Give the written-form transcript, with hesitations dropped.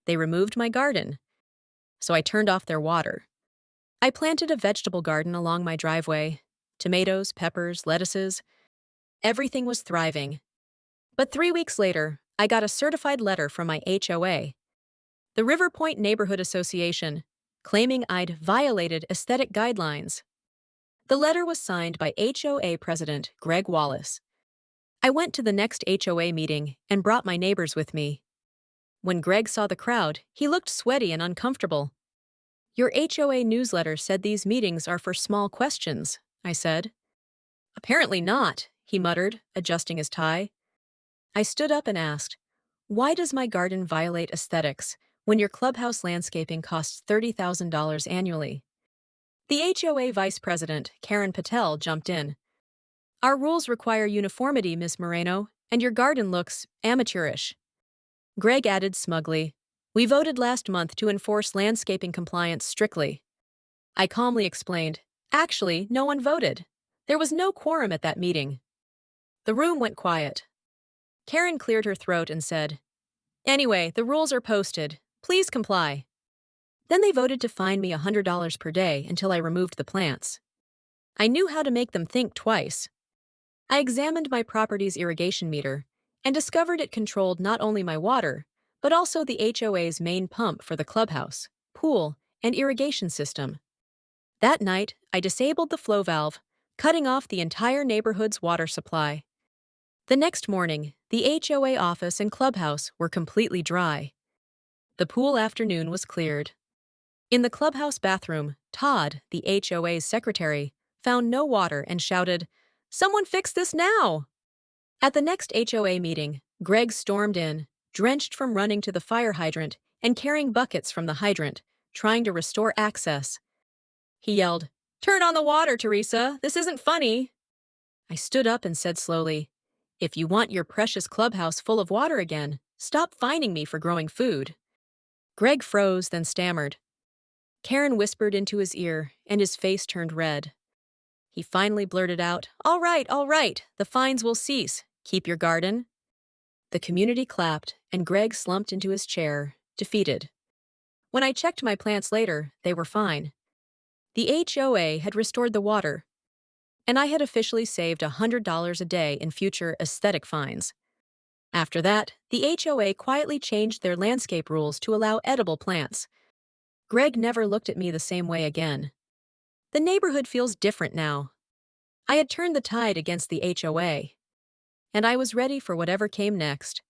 they removed my garden, so I turned off their water. I planted a vegetable garden along my driveway. Tomatoes, peppers, lettuces. Everything was thriving. But 3 weeks later, I got a certified letter from my HOA, the River Point Neighborhood Association, claiming I'd violated aesthetic guidelines. The letter was signed by HOA President Greg Wallace. I went to the next HOA meeting and brought my neighbors with me. When Greg saw the crowd, he looked sweaty and uncomfortable. "Your HOA newsletter said these meetings are for small questions," I said. "Apparently not," he muttered, adjusting his tie. I stood up and asked, "Why does my garden violate aesthetics when your clubhouse landscaping costs $30,000 annually?" The HOA vice president, Karen Patel, jumped in. "Our rules require uniformity, Miss Moreno, and your garden looks amateurish." Greg added smugly, "We voted last month to enforce landscaping compliance strictly." I calmly explained, "Actually, no one voted. There was no quorum at that meeting." The room went quiet. Karen cleared her throat and said, "Anyway, the rules are posted. Please comply." Then they voted to fine me $100 per day until I removed the plants. I knew how to make them think twice. I examined my property's irrigation meter and discovered it controlled not only my water, but also the HOA's main pump for the clubhouse, pool, and irrigation system. That night, I disabled the flow valve, cutting off the entire neighborhood's water supply. The next morning, the HOA office and clubhouse were completely dry. The pool afternoon was cleared. In the clubhouse bathroom, Todd, the HOA's secretary, found no water and shouted, "Someone fix this now!" At the next HOA meeting, Greg stormed in, drenched from running to the fire hydrant and carrying buckets from the hydrant, trying to restore access. He yelled, "Turn on the water, Teresa! This isn't funny!" I stood up and said slowly, "If you want your precious clubhouse full of water again, stop fining me for growing food." Greg froze, then stammered. Karen whispered into his ear, and his face turned red. He finally blurted out, all right, the fines will cease. Keep your garden." The community clapped, and Greg slumped into his chair, defeated. When I checked my plants later, they were fine. The HOA had restored the water, and I had officially saved $100 a day in future aesthetic fines. After that, the HOA quietly changed their landscape rules to allow edible plants. Greg never looked at me the same way again. The neighborhood feels different now. I had turned the tide against the HOA, and I was ready for whatever came next.